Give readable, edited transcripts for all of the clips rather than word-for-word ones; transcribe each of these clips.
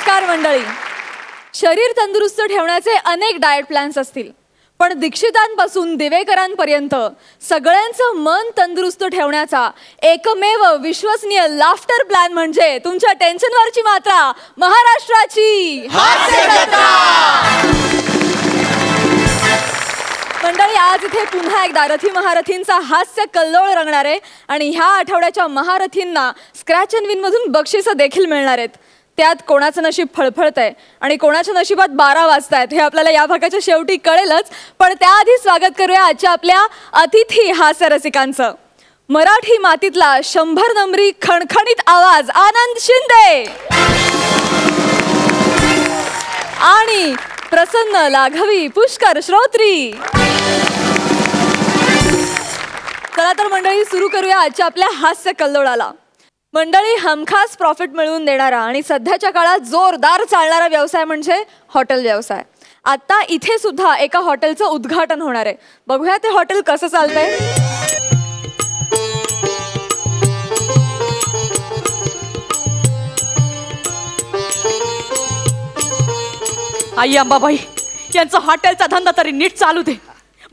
नमस्कार मंडळी. शरीर तंदुरुस्त ठेवण्याचे अनेक डाएट प्लॅन्स असतील, पण दीक्षितांपासून दिवेकरांपर्यंत सगळ्यांचं मन तंदुरुस्त ठेवण्याचा एकमेव विश्वसनीय लाफ्टर प्लॅन म्हणजे तुमच्या टेन्शनवरची मात्रा महाराष्ट्राची हास्य जत्रा. मंडळी, आज इथे पुन्हा एकदा रथी महारथींचा हास्य कल्लोळ रंगणार आहे आणि ह्या आठवड्याच्या महारथींना स्क्रॅच अँड विन मधून बक्षिसं देखील मिळणार आहेत. त्यात कोणाचं नशीब फळफळतंय आणि कोणाच्या नशिबात 12 वाजतायत हे आपल्याला या भागाच्या शेवटी कळेलच. पण त्याआधी स्वागत करूया आजच्या आपल्या अतिथी हास्य रसिकांचं. मराठी मातीतला 100 नंबरी खणखणीत आवाज आनंद शिंदे आणि प्रसन्न लाघवी पुष्कर श्रोत्री. चला तर मंडळी, सुरू करूया आजच्या आपल्या हास्य कल्लोळाला. मंडळी, हमखास प्रॉफिट मिळवून देणारा आणि सध्याच्या काळात जोरदार चालणारा व्यवसाय म्हणजे हॉटेल व्यवसाय. आता इथे सुद्धा एका हॉटेलचं उद्घाटन होणार आहे. बघूया ते हॉटेल कसं चालतंय. आई अंबाबाई, यांचा हॉटेलचा धंदा तरी नीट चालू दे.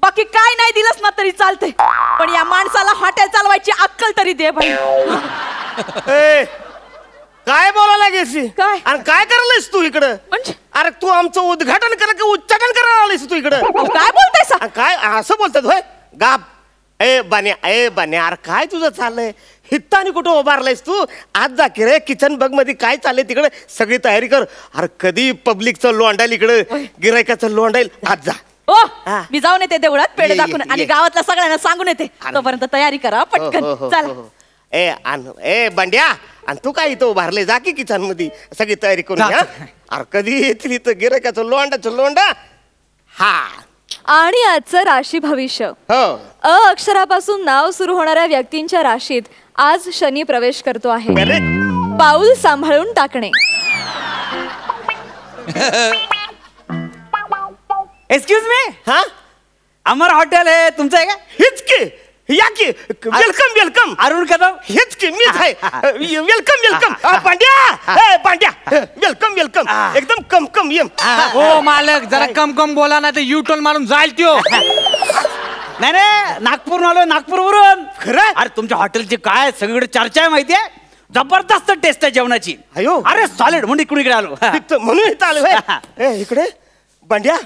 बाकी काय नाही दिलंस ना तरी चालते, पण या माणसाला हॉटेल चालवायची अक्कल तरी दे बाई. काय बोलायला गेसी? काय? आणि काय करायलास तू इकडं? म्हणजे? अरे तू आमचं उद्घाटन करा की उच्चाटन करायला आलीस तू इकडं? काय बोलताय? काय असं बोलतात होय? गाप. ए बान्या, अरे काय तुझं चाललंय? हित्तानी कुठं उभारलायस तू? आज जा की रे किचन बग मध्ये काय चाललंय तिकडे सगळी तयारी कर. अरे कधी पब्लिकचं लोंडाईल इकडं, गिरायकाचं लोंडाईल. आज जा. ओ, मी जाऊन येते देवळात पेढे दाखवून आणि गावातल्या सगळ्यांना सांगून येते. तोपर्यंत तयारी करा पटकन. चला. ए बांड्या, आणि तू काय इथं उभारले? जा की किचन मध्ये सगळी तयारी करून. अरे कधी येतील इथं गिरायकाचं लोंडा. हा. आणि आजचं राशी भविष्य. अ अक्षरापासून नाव सुरू होणाऱ्या व्यक्तींच्या राशीत आज शनी प्रवेश करतो आहे. पाऊल सांभाळून टाकणे. Excuse me. हा, अमर हॉटेल आहे तुमचं आहे का? हेच की, या की. वेलकम. अरुण कदम. हेच की मीच आहे. वेलकम. पांड्या वेलकम. एकदम कम ये. हो मालक, जरा कम बोला ना, तर यू टर्न मारून जाईल त्यो. नाही नागपूर आलो, नागपूरवरून. खरं? अरे तुमच्या हॉटेलची काय सगळीकडे चर्चा आहे माहितीये? जबरदस्त टेस्ट आहे जेवणाची. अयो, अरे सॉलिड म्हणून इकडे आलो. म्हणून इथं आलो. इकडे बांड्या,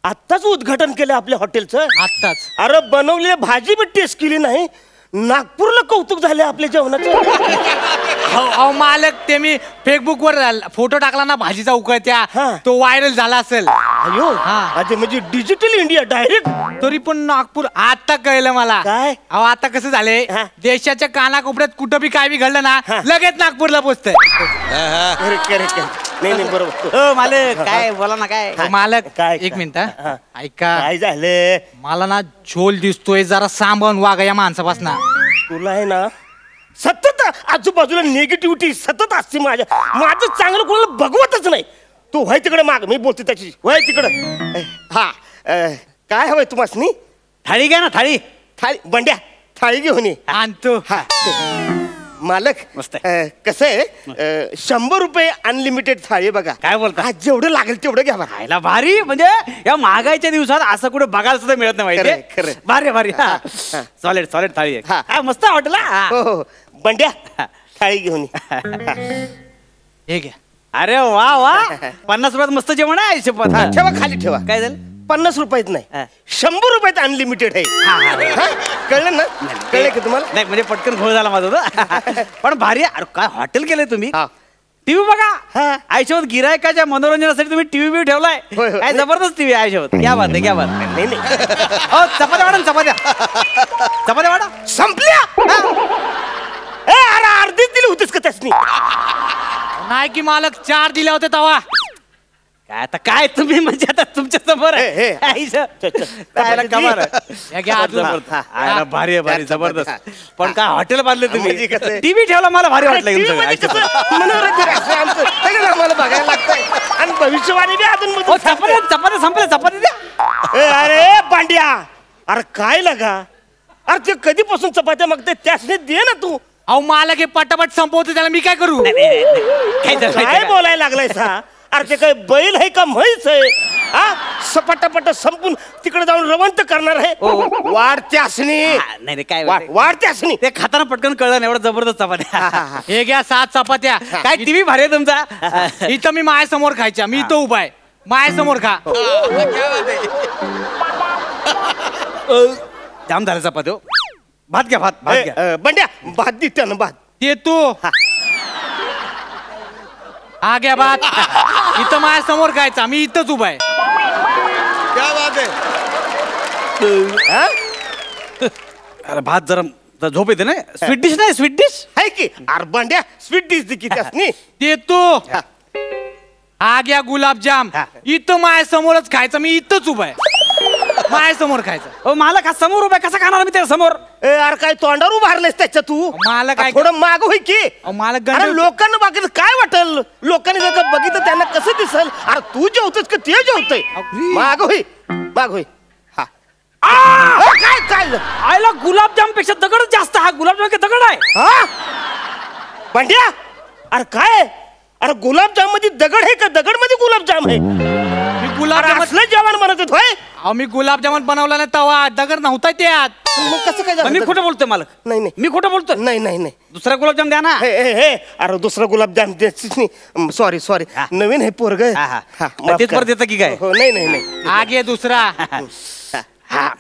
आत्ताच उद्घाटन केलं आपल्या हॉटेलचं. आत्ताच? अरे बनवलेली भाजी बी टेस्ट केली नाही. नागपूरला कौतुक झाले आपल्या जेवणाचं. हो मालक, ते मी फेसबुक वर फोटो टाकला ना भाजीचा उकळत्या, तो व्हायरल झाला असेल. अयो, म्हणजे डिजिटल इंडिया डायरेक्ट. तरी पण नागपूर आता कळलं मला. काय? अहो आता कसं झालंय, देशाच्या कानाकोपऱ्यात कुठं बी काय बी घडलं ना, लगेच नागपूरला पोचतंय. नाही बरोबर. हो मालक, काय बोला ना. काय मालक, काय? एक मिनिट ऐका. काय झालं? मला ना झोल दिसतोय, जरा सांभाळून वागा या माणसापासून. तुला आहे ना सतत आजूबाजूला निगेटिव्हिटी सतत असते. माझं चांगलं कोणाला बघवतच नाही. तू व्हाय तिकडे माग, मी बोलते त्याची. व्हाय तिकडं. हा, काय हवंय तुम्हाला? थाळी घ्या ना, थाळी. बंड्या, थाळी घेऊन ये. आणतो. हा मालक, मस्त. कसं आहे, 100 रुपये अनलिमिटेड थाळी. बघा काय बोलता? आज जेवढं लागेल तेवढं घ्या. खायला भारी. म्हणजे या महागाईच्या दिवसात असं कुठे बघायला सुद्धा मिळत नाही माहिती. खरं. भारी. सॉलिड थाळी आहे. मस्त हॉटेल. हो. बंड्या, थाळी घेऊन हे घ्या. अरे वा 50 रुपयात मस्त जेवण आहे. ठेवा खाली ठेवा. काय झालं? 50 रुपयात नाही, 100 रुपयात अनलिमिटेड आहे. कळलं ना? कळलं की तुम्हाला? नाही म्हणजे पटकन घोळ झाला माझा. पण भारी. अरे काय हॉटेल केलंय तुम्ही? टीव्ही बघा. आयुष्यात गिरायकाच्या मनोरंजनासाठी तुम्ही टीव्ही बी ठेवलाय. काय जबरदस्त टीव्ही आहे आयुष्यात. क्या बात आहे. हो, चपात्या वाढा. संपल्या? अरे अर्धीच दिली होतीस का त्यासनी? नाही की मालक, 4 दिले होते तवा. काय आता काय तुम्ही म्हणजे आता तुमच्या समोर भारी जबरदस्त. पण काय हॉटेल बांधले तुम्ही? टीव्ही ठेवला, मला भारी वाटलं. मला बघायला लागतंय. आणि भविष्यवाणी बी अजून चपात्या संपल्या. चपाती द्या. अरे पांड्या, अरे काय लगा? अरे ते कधीपासून चपात्या मागते त्यासने दे ना तू. अहो मालक हे पटापट संपवतो त्याला मी काय करू? काय बोलायला लागलाय सा? अरे ते काय बैल आहे का म्हैस आहे? हा सपटापट संपून तिकडे जाऊन रवंत करणार आहे. वाढते असणी नाही काय वाढते असणी. ते खाताना पटकन कळलं एवढं जबरदस्त चपात्या. हे घ्या 7 चपात्या. काय टीव्ही भारी आहे तुमचा. इथं मी माझ्यासमोर खायच्या, मी इथं उभा आहे, माझ्यासमोर खा. जाम झालं चपात्या. भात घ्या भात घ्या. बंड्या भात देते ना भात. ते तू हा घ्या भात. इथं माझ्यासमोर खायचा, मी इथंच उभा आहे. अरे भात जरा झोप येते ना. स्वीट डिश नाही, स्वीट डिश आहे की. अरे बंड्या स्वीट डिश दे किती असणी. ते तू हा घ्या गुलाबजाम. इथं माझ्यासमोरच खायचं, मी इथंच उभा आहे, माझ्यासमोर खायचं. हो मालक हा समोर उभा कसा खाणार मी त्याच्या समोर. अरे काय तोंडावर उभारलेस त्याच्या तू. मला काय थोडं माग होय की. मला अरे लोकांना बघितलं काय वाटेल. लोकांनी जर बघितलं त्यांना कसं दिसल. अरे तू जेवतोस का ते जेवतोय. माग होय माग होय. हा काय काय आयला गुलाबजाम पेक्षा दगड जास्त. हा गुलाबजाम का दगड आहे. हा बंड्या अरे काय. अरे गुलाबजाम मध्ये दगड आहे का दगड मध्ये गुलाबजाम आहे. मी गुलाबजाम असलं जेवण म्हणत होय. अहो मी गुलाबजामुन बनवला ना तवा दगड नव्हता त्यात. मग कसं काय झालं. मी खोटं बोलतोय मालक. नाही नाही मी खोटं बोलतोय. नाही नाही नाही. दुसरा गुलाबजाम द्या ना. हे अरे दुसरा गुलाबजाम सॉरी सॉरी नवीन आहे पोरग. तेच परत येतं की काय. हो नाही नाही नाही. आगे दुसरा. हा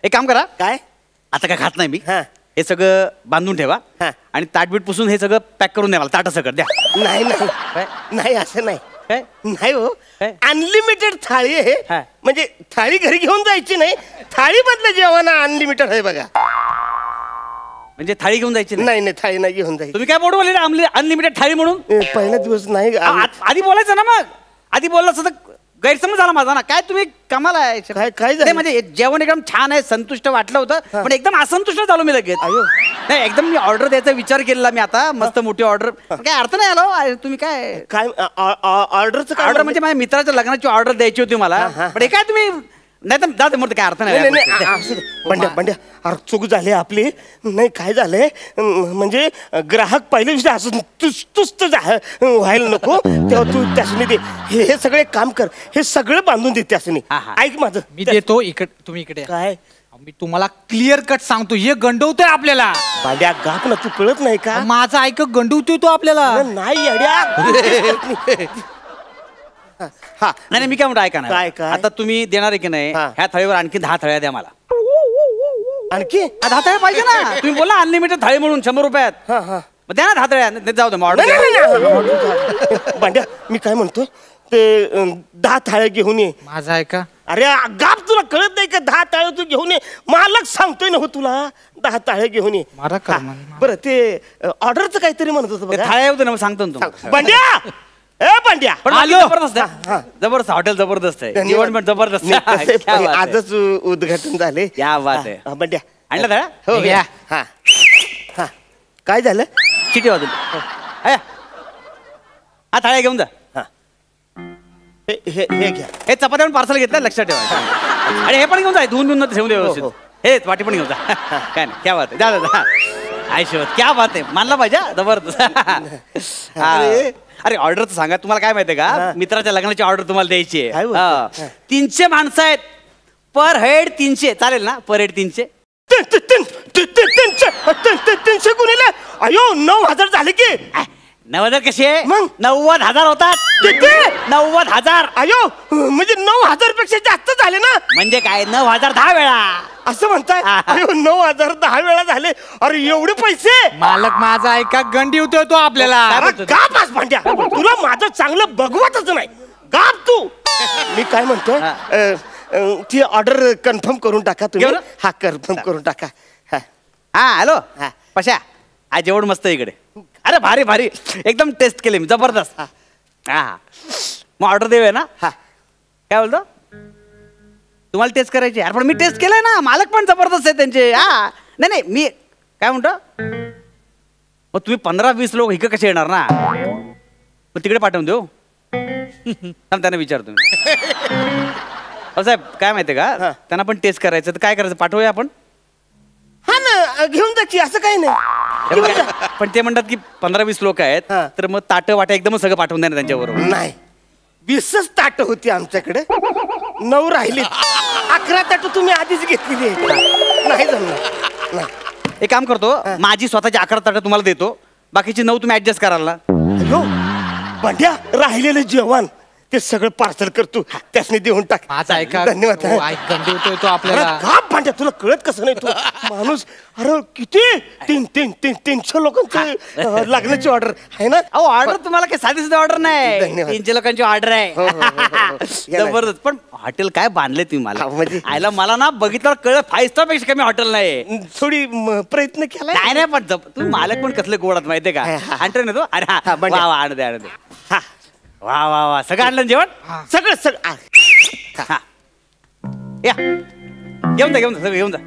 एक काम करा. काय आता काय खात नाही मी. हा. हे सगळं बांधून ठेवा हा. आणि ताटबीट पुसून हे सगळं पॅक करून द्या मला. ताटा सगळं द्या. नाही नाही नाही असं नाही. काय नाही हो काय? अनलिमिटेड थाळी हा. आहे. म्हणजे थाळी घरी घेऊन जायची नाही. थाळी बदल जेवण अनलिमिटेड आहे बघा. म्हणजे थाळी घेऊन जायची नाही. नाही नाही थाळी नाही घेऊन जायची. तुम्ही काय बोलू बोलले अनलिमिटेड थाळी म्हणून. पहिला दिवस नाही आधी बोलायचं ना. मग आधी बोललं असं तर गैरसमज झाला माझा ना. काय तुम्ही कमाल आहे. काय झालं? नाही, म्हणजे जेवण एकदम छान आहे, संतुष्ट वाटलं होतं पण एकदम असंतुष्ट झालो मी लगेच. नाही एकदम मी ऑर्डर द्यायचा विचार केलेला मी आता. मस्त मोठी ऑर्डर. काय अर्थ नाही आलो. तुम्ही काय काय ऑर्डरचं काय ऑर्डर म्हणजे माझ्या मित्राच्या लग्नाची ऑर्डर द्यायची होती मला. पण हे काय तुम्ही नाही तर जाते मोठं काय अर्थ नाही नाही. नाही असू दे. बंड्या बंड्या अरे चूक झाली आपली. नाही काय झालंय म्हणजे ग्राहक पहिल्या दिवशी असं तुस्त व्हायला नको. तेव्हा तू त्यासनी दे. हे सगळे काम कर. हे सगळं बांधून दे त्यासनी. ऐक माझं मी देतो. इकडे तुम्ही इकडे या. काय मी तुम्हाला क्लिअर कट सांगतो, हे गंडवतोय आपल्याला. बांड्या गाप ना तू कळत नाही का. माझा ऐक गंडवतोय तो आपल्याला. नाही अड्या. हा नाही मी काय म्हणतो ऐका ना. काय? आता तुम्ही देणार आहे की नाही. ह्या थाळीवर आणखी 10 थाळ्या द्या मला. आणखी 10 थाळ्या पाहिजे ना. तुम्ही बोला अनलिमिटेड थाळी म्हणून 100 रुपयात. मग द्या ना 10 थाळ्या. जाऊ दे ऑर्डर. बांड्या मी काय म्हणतो ते 10 थाळ्या घेऊन ये. माझा ऐका. अरे गाप तुला कळत नाही का. 10 ताळे तू घेऊन ये. मालक सांगतोय ना हो तुला 10 ताळे घेऊन ये. मारा कर म्हणे. बरं ते ऑर्डरचं काहीतरी म्हणत होतं बघा. थाळ्या होते ना मग सांगतो ना तुम्हाला. बंड्या ए बंड्या पण आलो. जबरदस्त आहे. जबरदस्त हॉटेल जबरदस्त आहे. जेवण पण जबरदस्त नाही, आहे. कसं क्या आहे, बात आहे. आजच उद्घाटन झाले. क्या बात आहे. बंड्या आणलं थाळ्या. हो घ्या. हा हा काय झालं. किती वाजून हा थाळ्या घेऊन जा. हे घ्या. हे चपात्या पण पार्सल घेतलं लक्षात ठेवा. आणि हे पण घेऊन जा. धुवून ठेवून दे व्यवस्थित. हे वाटी पण घेऊन जा. काय नाही क्या बात आहे. जा जा आयुष्यवत क्या बात आहे. मानला पाहिजे जबरदस्त. अरे ऑर्डर सांगा. तुम्हाला काय माहितीये का मित्राच्या लग्नाची ऑर्डर तुम्हाला द्यायची आहे. 300 माणसं आहेत. पर हेड 300 चालेल ना. पर हेड 300. 300 गुणिले अयो 9,000 झाले की. 9,000 कसे मग? 90,000 होतात. किती 90,000. अयो म्हणजे 9,000 पेक्षा जास्त झाले ना. म्हणजे काय 9,000 10 वेळा. असं म्हणताय. अयो 9,000 10 वेळा झाले. अरे एवढे पैसे. मालक माझा ऐका गंडवतोय तो आपल्याला. अरे गाप आज भांड्या. तुला माझं चांगलं बघवतच नाही. गाप तू. मी काय म्हणतोय ती ऑर्डर कन्फर्म करून टाका तुम्ही. हा कन्फर्म करून टाका. हा हॅलो पशा आज जेवण मस्त इकडे. अरे भारी भारी एकदम टेस्ट केले मी जबरदस्त. हा मग ऑर्डर देऊया ना. हा काय बोलतो तुम्हाला टेस्ट करायची. अरे पण मी टेस्ट केलंय ना. मालक पण जबरदस्त आहे त्यांचे. हा नाही नाही मी काय म्हणतो मग तुम्ही 15-20 लोक इकडे कसे येणार ना. मग तिकडे पाठवून देऊ. त्यांना विचारतो मी. साहेब काय माहितीये का त्यांना पण टेस्ट करायचं तर काय करायचं पाठवूया आपण. हा ना घेऊन जा की. असं काही नाही. पण ते म्हणतात की 15-20 लोक आहेत हा. तर मग ताटं वाटा एकदमच सगळं पाठवून द्या ना त्यांच्याबरोबर. नाही 20च ताट होती आमच्याकडे 9 राहिली 11 ताट तुम्ही आधीच घेतलेली आहेत. नाही जमणार नाही. एक काम करतो माझी स्वतःची 11 ताटं तुम्हाला देतो बाकीची 9 तुम्ही ऍडजस्ट कराल ना. अयो बंड्या राहिलेलं जेवण ते सगळं पार्सल करतो त्यासनी देऊन टाक. माझं ऐका धन्यवाद. हो, गंडी होतोय तो अरे आपल्याला. का भांड्या तुला कळत कसं नाही तू माणूस अरे किती 300 लोकांचं लग्नाची ऑर्डर आहे ना. अहो ऑर्डर तुम्हाला काही साधी साधी ऑर्डर नाही धन्यवाद. 300 लोकांची ऑर्डर आहे. हो, हो, हो, हो. जबरदस्त. पण हॉटेल काय बांधले तुम्ही मला हा, म्हणजे? आयला मला ना बघितल्यावर कळलं 5 स्टार पेक्षा कमी हॉटेल नाही. थोडी प्रयत्न केलाय. नाही नाही पण तुम्ही मालक पण कसले गोडात माहितीये का. आणतो ना तो. अरे हा, बंड्या. वा वा आणू दे आणू दे. हा, वा वा वा सगळं आणलं ना जेवण. सगळं सगळं हा. या घेऊन जा सगळं घेऊन जा.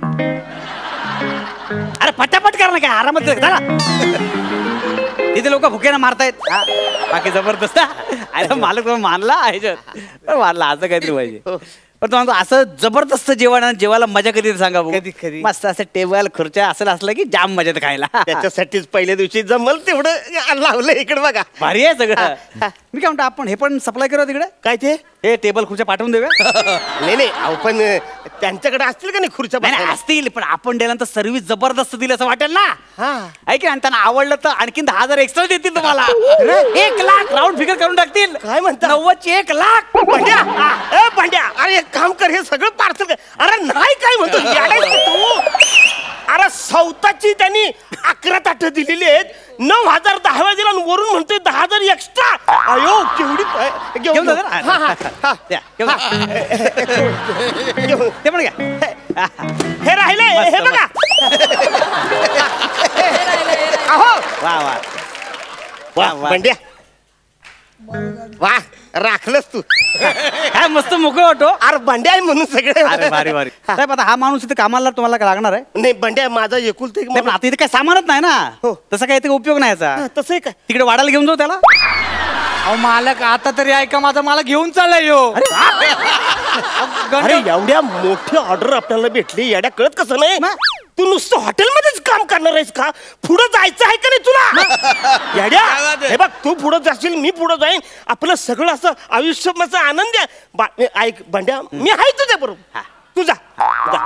अरे पटापट करा ना काय आरामात चला. तिथे लोक भुकेनं मारतायत. हा. बाकी जबरदस्त. अरे मालक तुम्ही मानला ह्याच्यात मानला असं काहीतरी पाहिजे. पण तुम्हाला असं जबरदस्त जेवण आणि जेवायला मजा कधी सांगा भाऊ. कधी. मस्त असं टेबल खुर्च्या असं असलं की जाम मजा येते खायला. त्याच्यासाठीच पहिल्या दिवशी जमल तेवढं लावलं इकडे बघा. भारी आहे सगळं. मी काय म्हणतो आपण हे पण सप्लाय करू तिकडे. काय ते हे टेबल खुर्च्या पाठवून देऊया. नाही अहो पण त्यांच्याकडे असतील का नाही खुर्च्या नाही बसायला? असतील पण आपण दिल्यानंतर सर्व्हिस जबरदस्त दिली असं वाटेल ना. हा. ऐक आणि त्यांना आवडलं तर आणखीन 10,000 एक्स्ट्रा देतील तुम्हाला. 1 लाख राऊंड फिगर करून टाकतील. काय म्हणता? 90ची 1 लाख. भांड्या ए भांड्या अरे एक काम कर हे सगळं पार्सल कर. अरे नाही काय म्हणतो येडायस का तू. अरे सौताची त्यांनी 11 ताट दिलेली आहेत 9,000 10 वेळा दिला आणि वरून म्हणतोय 10,000 एक्स्ट्रा. अयो केवढी घेऊन जा घेऊन जरा. हा, हा, हा. द्या, घेऊन जा. घेऊन. ते पण घ्या. हे राहिले मस्त, हे बघा. अहो वा वा वा वा. भांड्या वा राखलंस तू. काय मस्त मोकळं वाटो. अरे भांड्या आहे म्हणून सगळे. अरे भारी भारी. साहेब आता हा माणूस इथे कामाला तुम्हाला लागणार आहे. नाही भांड्या माझा एकुलता एक नाही, पण माणूस. आता इथे काय सामानच नाही ना. हो. तसा काही इथे उपयोग नाही याचा. हा, तसं आहे का तिकडे वाढायला घेऊन जाऊ त्याला. अहो मालक आता तरी ऐका माझा मला घेऊन चाललाय यो. अरे एवढ्या मोठी ऑर्डर आपल्याला भेटली येड्या कळत कसं नाही. तू नुसतं हॉटेलमध्येच काम करणार आहेस का पुढे जायचं आहे का नाही तुला. येड्या हे बघ तू पुढे जाशील मी पुढे जाईन आपलं सगळं असं आयुष्याचा आनंद आहे. ऐक भांड्या मी आहे तुझ्या बरोबर तू जा.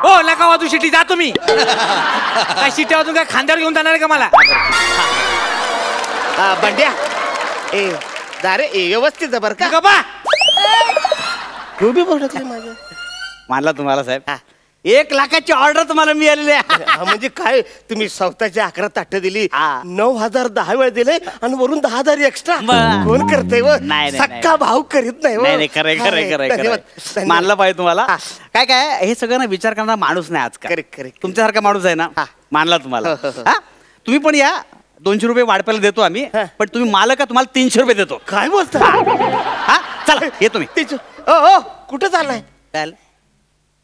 हो नका वाजू शिटी जा तुम्ही. काय शिट्या वाजून काय खांद्यावर घेऊन जाणार आहे का मला. भांड्या ए जा रे ए व्यवस्थित जा बरं का. गप्पा. तू बी बघितलं माझं. मानला तुम्हाला साहेब. 1 लाखाची ऑर्डर तुम्हाला मिळालेली आहे. हा, म्हणजे काय तुम्ही स्वतःची 11 ताटं दिली हा. 9,000 10 वेळ दिले आणि वरून 10,000 एक्स्ट्रा. बरं. कोण करतंय व? नाही, नाही, सक्का भाऊ करीत नाही व. नाही खरंय खरंय खरंय धन्यवाद, खरंय. धन्यवाद. मानलं पाहिजे तुम्हाला. हा. काय काय हे सगळं ना विचार करणारा माणूस नाही आजकाल. Correct, correct. तुमच्यासारखा माणूस आहे ना. हा. मानला तुम्हाला. हो, हो, हो. हा? तुम्ही पण या 200 रुपये वाढपायला देतो आम्ही. हा. पण तुम्ही मालक का तुम्हाला 300 रुपये देतो. काय बोलता हा चला ये तुम्ही. तेच ओ कुठं चाललाय काय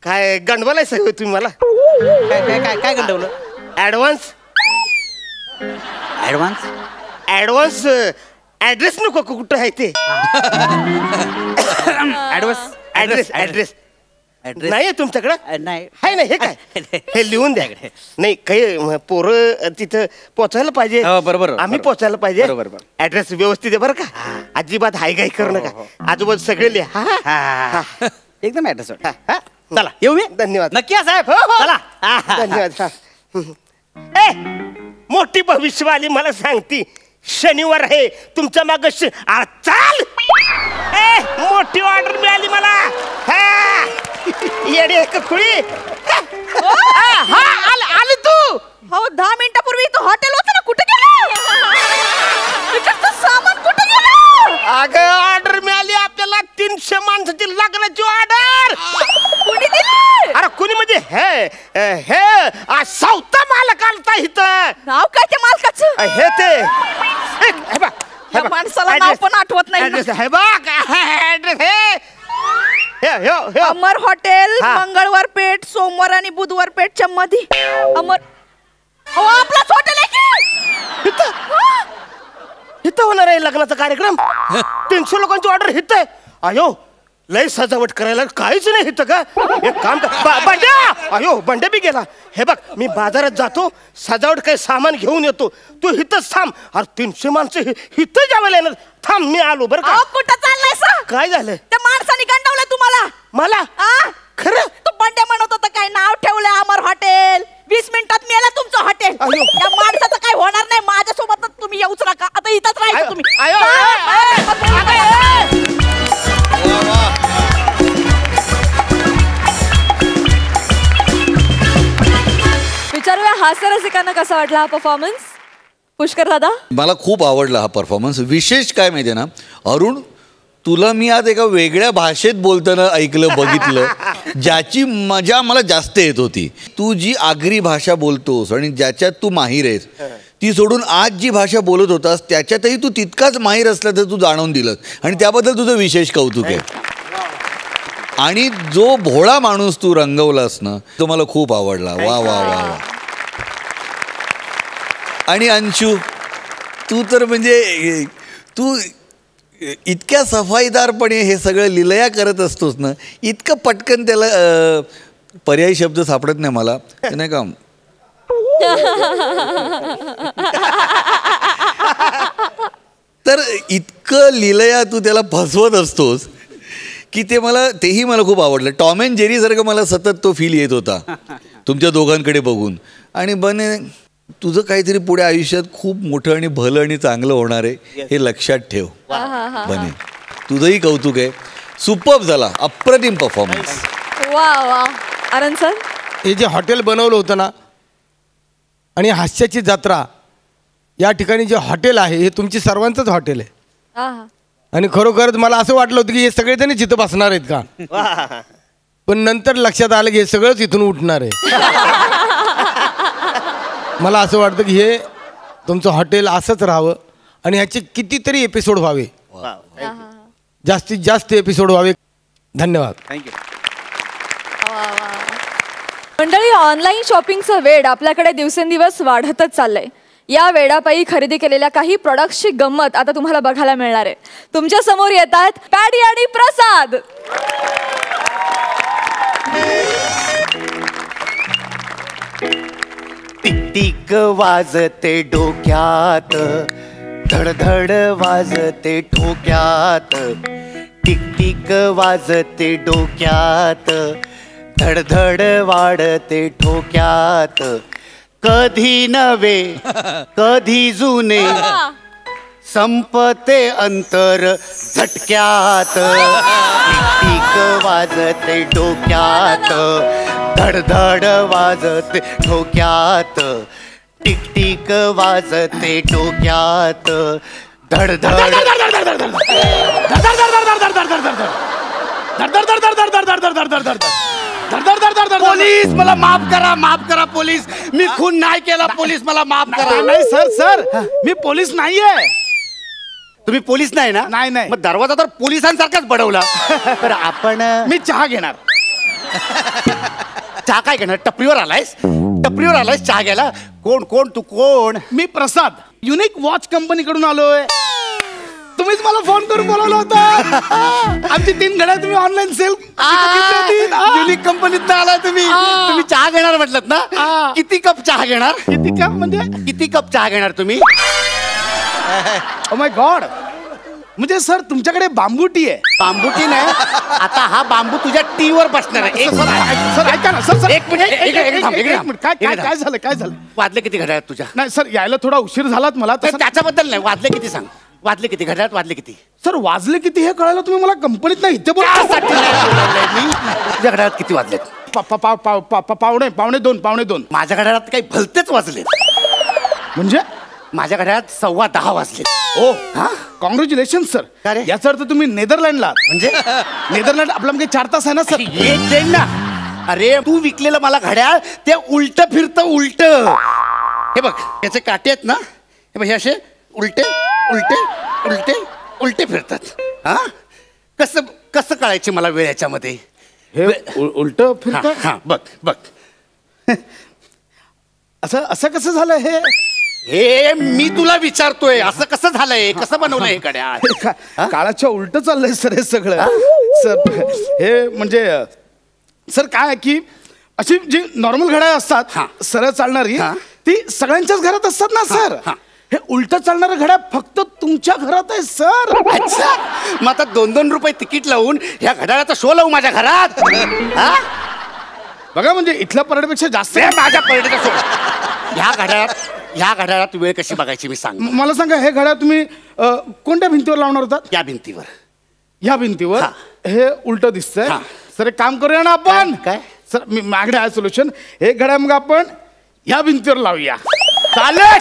काय गंडवलाय सगळं तुम्ही मला. काय काय काय काय गंडवलं. Advance advance. ऍडव्हान्स ऍड्रेस नको का कुठं आहे ते. ऍडव्हान्स ऍड्रेस ऍड्रेस ऍड्रेस नाही तुमच्याकडे नाही. आहे ना हे काय हे लिहून द्या. नाही काही पोरं तिथं पोचायला पाहिजे. हो, बरोबर, आम्ही बरोबर. पोचायला पाहिजे. बरोबर, बरोबर. ऍड्रेस व्यवस्थित आहे बरं का. अजिबात हायगाई करू नका. आजूबाजू सगळे लिहा. हा. एकदम ऍड्रेस. हा. चला येऊ मी. धन्यवाद. नक्की या साहेब. हो, हो. चला. धन्यवाद. हा. ए मोठी भविष्यवाणी मला सांगती शनिवार आहे तुमच्या माग चाल. ए मोठी ऑर्डर मिळाली मला. हा येडे का खुळी. हा आली तू. हो 10 मिनिटापूर्वी तू हॉटेल होतं ना कुठे गेलं. तिकडचं सामान कुठे गेलं. अगं ऑर्डर मिळाली आपल्याला 300 माणसाची लग्नाची ऑर्डर. कुणी दिली. अरे कुणी म्हणजे हे सौता मालक आलता इथं. नाव काय त्या मालकाचं. हे ते हे बघ, हे या बघ. माणसाला नाव Address. पण आठवत नाही ना. Address, हे बघ ऍड्रेस हे अमर हॉटेल हा. मंगळवार पेठ सोमवार आणि बुधवार पेठच्या मध्ये. अमर हो आपलाच हॉटेल आहे की. इथं होणार आहे लग्नाचा कार्यक्रम. 300 लोकांची ऑर्डर इथं आहे. अयो लय सजावट करायला काहीच नाही इथं का? एक काम कर बंड्या, अयो बंड्या बी गेला. हे बघ मी बाजारात जातो, सजावट काही सामान घेऊन येतो, तू इथंच थांब. अरे 300 माणसं इथं जेवायला येणार. थांब मी आलो बरं का. कुठं चाललाय सा? काय झालं? त्या माणसाने गंडवलंय तुम्हाला. मला खरं? तो बंड्या म्हणत होता काय नाव ठेवलंय अमर हॉटेल, 20 मिनिटात मिळालं तुमचं हॉटेल. अयो. त्या माणसाचं काय होणार नाही, माझ्यासोबतच तुम्ही येऊच नका. आता इथंच राहायचं तुम्ही. विचारूया हास्यरसिकांना कसा वाटला हा परफॉर्मन्स. पुष्कर दादा. मला खूप आवडला हा परफॉर्मन्स. विशेष काय माहिती आहे ना अरुण, तुला मी आज एका वेगळ्या भाषेत बोलताना ऐकलं बघितलं, ज्याची मजा मला जास्त येत होती. तू जी आगरी भाषा बोलतोस आणि ज्याच्यात तू माहीर आहेस ती सोडून आज जी भाषा बोलत होतास त्याच्यातही तू तितकाच माहीर असल्याचं तू जाणवून दिलंस आणि त्याबद्दल तुझं विशेष कौतुक आहे. आणि जो भोळा माणूस तू रंगवलास ना तो मला खूप आवडला. वा वा वा वा. आणि अंशू, तू तर म्हणजे तू इतक्या सफाईदारपणे हे सगळं लिलया करत असतोस ना, इतकं पटकन त्याला पर्यायी शब्द सापडत नाही मला, नाही का. तर इतकं लिलया तू त्याला फसवत असतोस की तेही मला खूप आवडलं. टॉम अँड जेरी सारखं मला सतत तो फील येत होता तुमच्या दोघांकडे बघून. आणि बने तुझं काहीतरी पुढे आयुष्यात खूप मोठं आणि भलं आणि चांगलं होणार आहे हे लक्षात ठेव बने. तुझंही कौतुक आहे. सुपर्ब झाला, अप्रतिम परफॉर्मन्स. वा वा. आनंद सर. हे जे हॉटेल बनवलं होतं ना आणि हास्याची जत्रा, या ठिकाणी जे हॉटेल आहे हे तुमची सर्वांचंच हॉटेल आहे. आणि खरोखरच मला असं वाटलं होतं की हे सगळेजण इथं बसणार आहेत का, पण नंतर लक्षात आलं की हे सगळंच इथून उठणार आहे. मला असं वाटतं की हे तुमचं हॉटेल असंच राहावं आणि ह्याचे कितीतरी एपिसोड व्हावे, जास्तीत जास्त एपिसोड व्हावे. धन्यवाद. थँक्यू. मंडळी, ऑनलाईन शॉपिंगचं वेड आपल्याकडे दिवसेंदिवस वाढतच चाललंय. या वेडापायी खरेदी केलेल्या काही प्रोडक्ट्सची गंमत आता तुम्हाला बघायला मिळणार आहे. तुमच्या समोर येतात पॅडी आणि प्रसाद. टिक वाजते डोक्यात, धडधड वाजते ठोक्यात. टिक टिक वाजते डोक्यात, धडधड वाढते ठोक्यात. कधी नवे कधी जुने, संपते अंतर झटक्यात. टिक टिक वाजते डोक्यात, धडधड वाजते ठोक्यात. टिक टिक वाजते डोक्यात, धडधड. पोलीस मला माफ करा, माफ करा पोलीस. मी खून नाही केला, पोलीस मला माफ करा. नाही सर, सर मी पोलीस नाहीये. तुम्ही पोलीस नाही ना? नाही, नाही. मग दरवाजा तर पोलिसांसारखाच बडवला. तर आपण मी चहा घेणार. चहा काय घेणार? टपरीवर आलायस? टपरीवर आलायस चहा घ्यायला? कोण कोण तू कोण? मी प्रसाद, युनिक वॉच कंपनीकडून आलोय. तुम्हीच मला फोन करून बोलवलं होतं. आमची 3 घड्याळ तुम्ही ऑनलाईन सेल. युनिक कंपनीत आलाय तुम्ही. तुम्ही चहा घेणार म्हटलं ना? किती कप चहा घेणार? किती कप म्हणजे? किती कप चहा घेणार तुम्ही? Oh my God. म्हणजे सर तुमच्याकडे बांबू टी आहे? बांबू टी नाही, आता हा बांबू तुझ्या टी वर बसणार आहे. सर ऐका ना सर. एक मिनिट. काय झालं, काय झालं? वाजले किती घड्याळ तुझ्या? नाही सर, यायला थोडा उशीर झालात मला. त्याच्याबद्दल नाही, वाजले किती सांग. वाजले किती घड्याळात? वाजले किती? सर वाजले किती हे कळायला तुम्ही मला कंपनीत नाही इथे त्यासाठी नाही बोलवलंय मी. तुझ्या घड्याळात किती वाजलेत? पावणे दोन. माझ्या घड्याळात काही भलतेच वाजले. म्हणजे माझ्या घड्याळात 10:15 वाजले. ओ हा, कॉंग्रॅच्युलेशन सर. का रे? याचा अर्थ तुम्ही नेदरलँडला. म्हणजे नेदरलँड आपला म्हणजे 4 तास आहे ना सर? एक देईन ना. अरे तू विकलेलं मला घड्याळ ते उलट फिरतं, उलट. हे बघ याचे काटे आहेत ना, हे बघ हे असे उलटे उलटे उलटे उलटे फिरतात. हा, कसं कसं कळायचे मला वेळ याच्यामध्ये? हे उलट फिरतं. हा बघ बघ. असं कसं झालं हे? हे मी तुला विचारतोय, असं कसं झालंय? कसं बनवलंय हे घड्याळ? काळाच्या उलट चाललंय सर हे सगळं. सर हे म्हणजे सर काय आहे की अशी जी नॉर्मल घड्याळ असतात सरळ चालणारी ती सगळ्यांच्याच घरात असतात ना सर. हे उलट चालणारं घड्याळ फक्त तुमच्या घरात आहे सर. अच्छा, मग आता 2-2 रुपये तिकीट लावून ह्या घड्याळाचा शो लावू माझ्या घरात? बघा म्हणजे इथल्या परेडपेक्षा जास्त माझ्या परेडचा शो. ह्या घड्याळात वेळ कशी बघायची मी सांग. मला सांगा हे घड्याळ तुम्ही कोणत्या भिंतीवर लावणार होतात? या भिंतीवर. ह्या भिंतीवर हे उलट दिसतंय. सर एक काम करूया ना आपण. काय सर मी माझ्याकडे आहे सोल्युशन. हे घड्याळ मग आपण ह्या भिंतीवर लावूया. चालेल.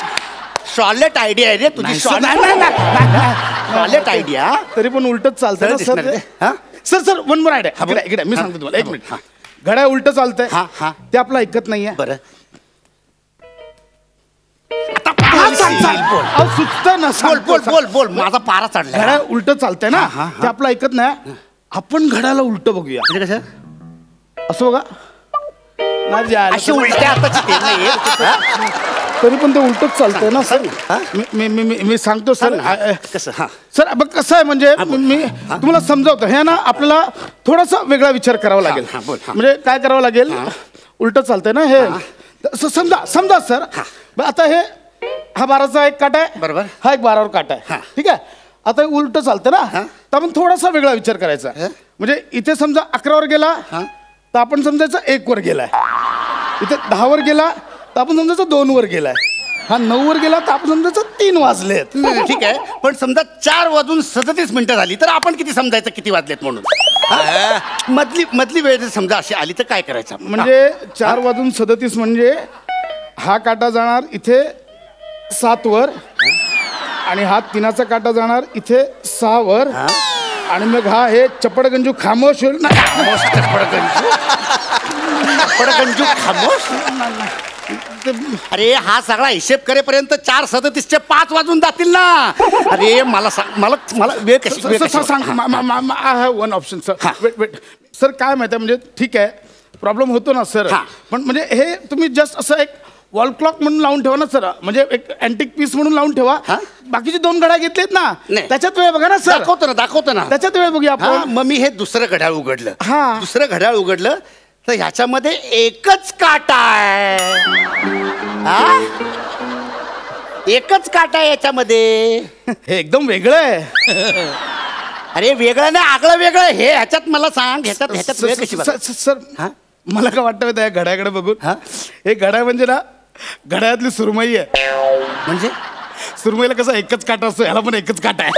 शॉलेट आयडिया आहे रे तुझी. शॉलेट आयडिया तरी पण उलटच चालतंय ना sir. Sir sir one more idea. इकडे मी सांगतो तुम्हाला. 1 मिनिट. घड्याळ उलट चालतंय ते आपलं ऐकत नाहीये. बरं सुचत ना. बोल माझा पारा चढला. घड्याळ उलट चालतंय ना ते आपलं ऐकत नाही. आपण घड्याला उलट बघूया. म्हणजे कसं असं बघा. अशी उलट्या तरी पण ते उलटच चालतंय ना सर. मी सांगतो सर. कसं सर बघ कसं आहे म्हणजे मी तुम्हाला समजावतो. हे ना आपल्याला थोडासा वेगळा विचार करावा लागेल. म्हणजे काय करावं लागेल. उलट चालतंय ना हे. समजा सर आता हे हा 12चा एक काटा आहे. बरोबर. हा एक 12वर काटा आहे. ठीक आहे. आता उलट चालतं ना तर आपण थोडासा वेगळा विचार करायचा. म्हणजे इथे समजा 11वर गेला तर आपण समजायचं 1 वर गेलाय. इथे 10वर गेला तर आपण समजायचं 2 वर गेलाय. हा 9 वर गेला तर आपण समजायचं 3 वाजलेत. ठीक आहे. पण समजा 4 वाजून 37 मिनिटं झाली तर आपण किती समजायचं किती वाजलेत म्हणून. मधली वेळ जर समजा अशी आली तर काय करायचं. म्हणजे 4 वाजून 37 म्हणजे हा काटा जाणार इथे 7 वर आणि हा 3चा काटा जाणार इथे 6 वर आणि मग हा हे चपडगंजू खामोश होईल ना. चपडगंजू खामोश. अरे हा सगळा हिशेब करेपर्यंत 4:37 5 वाजून जातील ना. अरे मला सांग मला वेळ कशी सांग. I have one option sir. Wait sir काय माहिती आहे म्हणजे ठीक आहे प्रॉब्लेम होतो ना सर. पण म्हणजे हे तुम्ही जस्ट असं एक वॉल क्लॉक म्हणून लावून ठेवा ना सर. म्हणजे एक अँटिक पीस म्हणून लावून ठेवा. बाकीचे 2 घड्याळ घेतलेत ना त्याच्यात वेळ बघा ना सर. दाखवतो ना त्याच्यात वेळ बघूया आपण. मग मी हे दुसरं घड्याळ उघडलं. दुसरं घड्याळ उघडलं तर ह्याच्यामध्ये एकच काटा आहे. एकच काटा आहे याच्यामध्ये. हे एकदम वेगळं आहे. अरे वेगळं नाही आगळं वेगळं. हे ह्याच्यात मला सांग ह्याच्यात वेळ कशी. सर मला काय वाटतं त्या घड्याकडे बघून हे घड्याळ म्हणजे ना घड्याळातली सुरमई आहे. म्हणजे सुरमईला कसा एकच काटा असतो ह्याला पण एकच काटा आहे.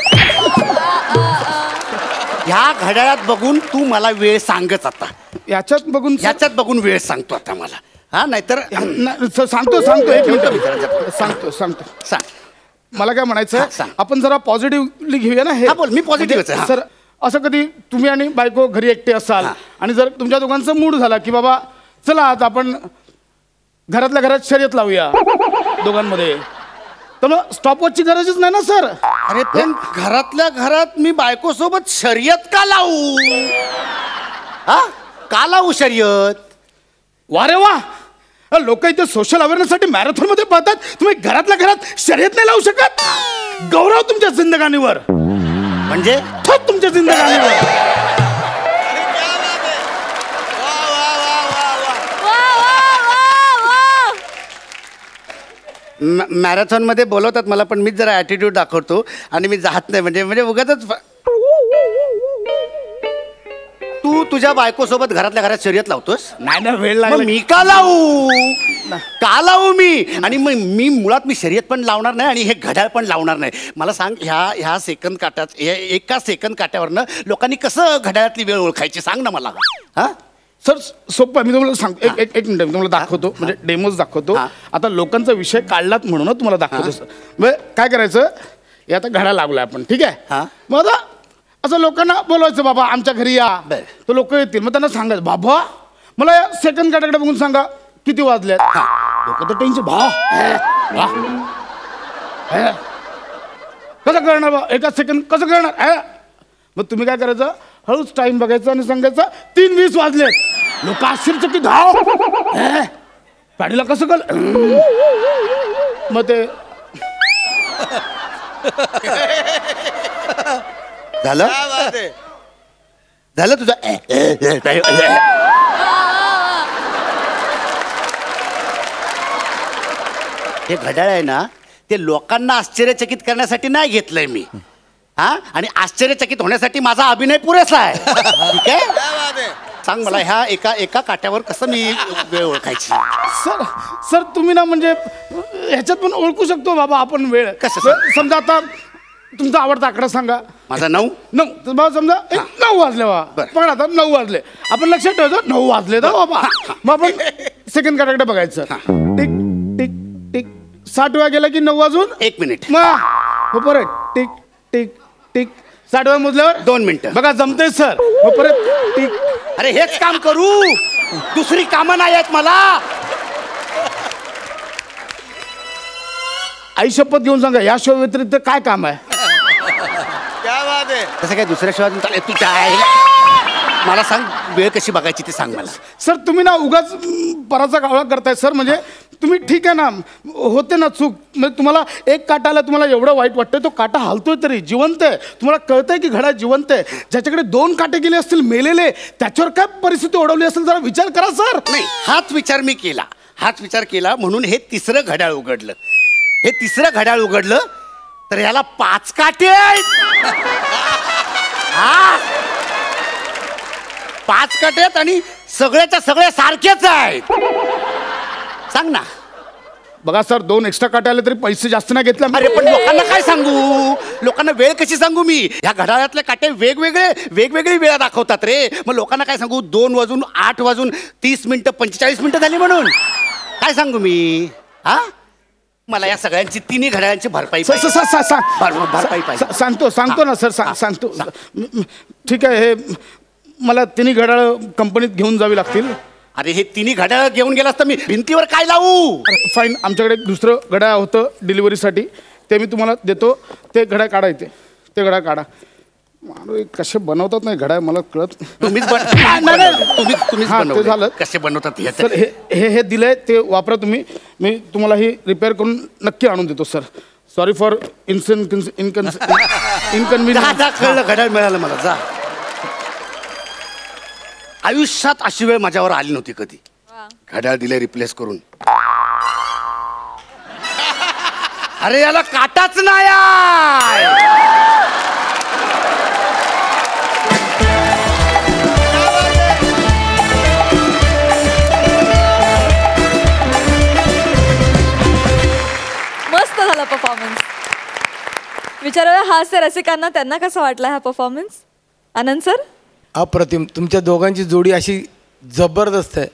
ह्या घड्याळात बघून तू मला वेळ सांगच आता. याच्यात बघून वेळ सांगतो आता मला. नाहीतर सांगतो 1 मिनिट सांगतो. मला काय म्हणायचं आपण जरा पॉझिटिव्हली घेऊया ना. हे बोल. मी पॉझिटिव्ह सर. असं कधी तुम्ही आणि बायको घरी एकटे असाल आणि जर तुमच्या दोघांचा मूड झाला की बाबा चला आता आपण घरातल्या घरात शर्यत लावूया दोघांमध्ये तर मग स्टॉपवॉचची गरजच नाही ना सर. अरे पण घरातल्या घरात मी बायको सोबत शर्यत का लावू. का लावू शर्यत. वा रे वा. लोक इथे सोशल अवेअरनेससाठी मॅरेथॉन मध्ये पळतात. तुम्ही घरातल्या घरात शर्यत नाही लावू शकत. गौरव तुमच्या जिंदगानीवर. म्हणजे तुमच्या जिंदगानीवर. मॅरेथॉन मध्ये बोलवतात मला पण मीच जरा ॲटिट्यूड दाखवतो आणि मी जात नाही. म्हणजे उगाचच. तू तुझ्या बायको सोबत घरातल्या घरात शर्यत लावतोस. नाही ना वेळ लागला. मी का लावू मी. आणि मग मी मुळात मी शर्यत पण लावणार नाही आणि हे घड्याळ पण लावणार नाही. मला सांग ह्या सेकंद काट्यात एका सेकंद काट्यावरनं लोकांनी कसं घड्याळातली वेळ ओळखायची सांग ना मला. सर सोपं मी तुम्हाला सांगतो. एक मिनिट मी तुम्हाला दाखवतो. म्हणजे डेमोज दाखवतो. आता लोकांचा विषय काढलात म्हणून तुम्हाला दाखवतो सर. मग काय करायचं हे आता घड्याळ लावलाय आपण. ठीक आहे. मग आता असं लोकांना बोलवायचं बाबा आमच्या घरी या. तर लोक येतील. मग त्यांना सांगायचं बाबा मला या सेकंड काट्याकडे बघून सांगा किती वाजल्यात. लोक तर टेन्शन कसं करणार बा एका सेकंड कसं करणार. मग तुम्ही काय करायचं हळूच टाइम बघायचा आणि सांगायचं 3:20 वाजलेत. लोक आश्चर्यचकित धाव. गाडीला कसं कळ. मग ते झालं. झालं तुझं हे घड्याळ आहे ना ते लोकांना आश्चर्यचकित करण्यासाठी नाही घेतलंय मी हा आणि आश्चर्यचकित होण्यासाठी माझा अभिनय पुरेसा आहे ठीक आहे सांग मला ह्या एका काट्यावर कसं मी वेळ ओळखायची सर तुम्ही ना म्हणजे ह्याच्यात पण ओळखू शकतो बाबा आपण वेळ कसं? समजा आता तुमचा आवडता आकडा सांगा माझा 9 तर बाबा समजा 9 वाजले बाबा पण आता 9 वाजले आपण लक्षात ठेवतो 9 वाजले ना बाबा मग आपण सेकंड काट्याकडे बघायचं टिक टिक टिक 60 वेळा गेला की 9 वाजून 1 मिनिट मग परत टिक टिक टिक 60 वेळा मोजल्यावर 2 मिनिटं बघा जमतंय सर मग परत टिक अरे हेच काम करू दुसरी कामं नाही आहेत मला आई शपथ घेऊन सांगा या शो व्यतिरिक्त काय काम आहे तसं काय दुसऱ्या शोधात तू काय मला सांग वेळ कशी बघायची ते सांग मला सर तुम्ही ना उगाच पराचा कावळा करताय सर म्हणजे तुम्ही ठीक आहे ना होते ना चूक म्हणजे तुम्हाला एक काटाला तुम्हाला एवढं वाईट वाटतंय तो काटा हालतोय तरी जिवंत आहे तुम्हाला कळतंय की घड्याळ जिवंत आहे ज्याच्याकडे 2 काटे गेले असतील मेलेले त्याच्यावर काय परिस्थिती ओढवली असेल जरा विचार करा सर नाही हाच विचार मी केला म्हणून हे तिसरं घड्याळ उघडलं तर याला 5 काटे आहेत 5 काटे आहेत आणि सगळ्याच्या सगळ्या सारखेच आहेत सांग ना बघा सर 2 एक्स्ट्रा काटे आले तरी पैसे जास्त नाही घेतले अरे पण लोकांना काय सांगू लोकांना वेळ कशी सांगू मी ह्या घड्याळातले काटे वेगवेगळी वेळा दाखवतात रे मग लोकांना काय सांगू 2 वाजून 8 वाजून 30 मिनिटं 45 मिनिटं झाली म्हणून काय सांगू मी हा मला या सगळ्यांची 3 घड्याळांची भरपाई पाहिजे सांगतो ना सर सांगतो ठीक आहे हे मला 3 घड्याळ कंपनीत घेऊन जावी लागतील अरे हे 3 घड्याळ घेऊन गेलास तर मी भिंतीवर काय लावू फाईन आमच्याकडे दुसरं घड्याळ होतं डिलिव्हरीसाठी ते मी तुम्हाला देतो ते घड्याळ काढा इथे ते घड्याळ काढा कसे बनवतात नाही घड्याळ मला कळत तुम्हीच झालं कसे बनवतात सर हे दिलंय ते वापरा तुम्ही मी तुम्हाला ही रिपेअर करून नक्की आणून देतो सर सॉरी फॉर इन्कन्व्हिनियन्स घड्याळ मिळालं मला जा आयुष्यात अशी वेळ माझ्यावर आली नव्हती कधी घड्याळ दिले रिप्लेस करून अरे याला काटाच नाही मस्त झाला परफॉर्मन्स विचारायला हास्य रसिकांना त्यांना कसं वाटला हा परफॉर्मन्स आनंद सर अप्रतिम तुमच्या दोघांची जोडी अशी जबरदस्त आहे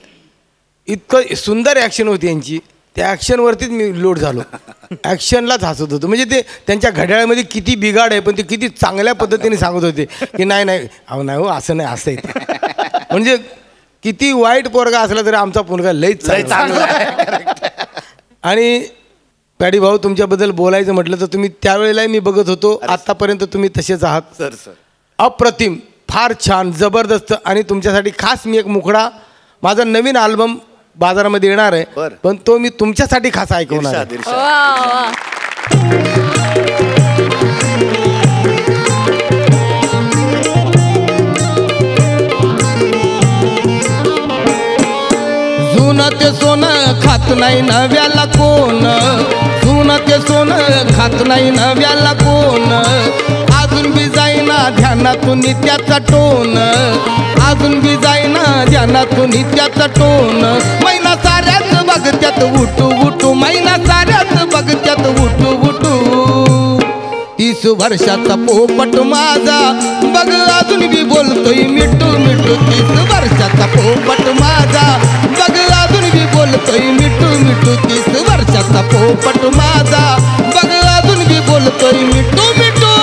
इतकं सुंदर ॲक्शन होती यांची त्या ॲक्शनवरतीच मी लोड झालो ॲक्शनलाच हसत होतो म्हणजे ते त्यांच्या घड्याळामध्ये किती बिघाड आहे पण ते किती चांगल्या पद्धतीने सांगत होते की नाही नाही हो असं नाही असं आहे म्हणजे किती वाईट पोरगा असला तरी आमचा पोरगा लईच चांगला आहे आणि पॅडी भाऊ तुमच्याबद्दल बोलायचं म्हटलं तर तुम्ही त्यावेळेलाही मी बघत होतो आतापर्यंत तुम्ही तसेच आहात सर अप्रतिम फार छान जबरदस्त आणि तुमच्यासाठी खास मी एक मुखडा माझा नवीन अल्बम बाजारामध्ये येणार आहे पण तो मी तुमच्यासाठी खास ऐकवणार जुनं ते सोनं खात नाही नव्याला कोण जुनं ते सोनं खात नाही नव्याला कोण अजून बी जाईना ध्यानातून त्याचा टोन अजून बी जाईना ध्यानातून त्याचा टोन महिना साऱ्याच बघत्यात उठू उठू महिना साऱ्याच बघत्यात उठू उठू 30 वर्षाचा पोपट माझा बघ अजून बी बोलतोय मिठू मिठू 30 वर्षाचा पोपट माझा बघ अजून बी बोलतोय मिठू मिठू 30 वर्षाचा पोपट माझा बघ अजून बी बोलतोय मिठू मिठू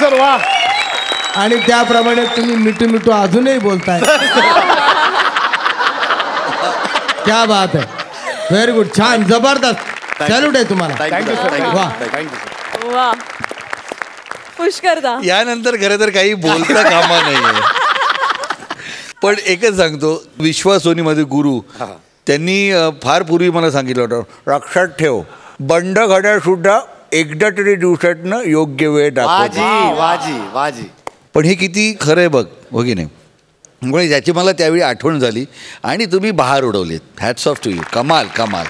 सर वा आणि त्याप्रमाणे तुम्ही मिठू मिठू अजूनही बोलताय क्या बात आहे व्हेरी गुड छान जबरदस्त सॅल्यूट आहे तुम्हाला थँक्यू वा वा पुष्करदा यानंतर खरं तर काही बोलता कामा नाहीये पण एकच सांगतो विश्वासोनीमध्ये गुरु त्यांनी फार पूर्वी मला सांगितलं होतं लक्षात ठेव बंड घड्याळ सुद्धा एकदा तरी दिवसातनं योग्य वेळ दाखवतो. वाजी वाजी. पण हे किती खरं आहे बघ, हो की नाही? म्हणजे ज्याची मला त्यावेळी आठवण झाली आणि तुम्ही बहार उडवलीत. Hats off to you. कमाल कमाल.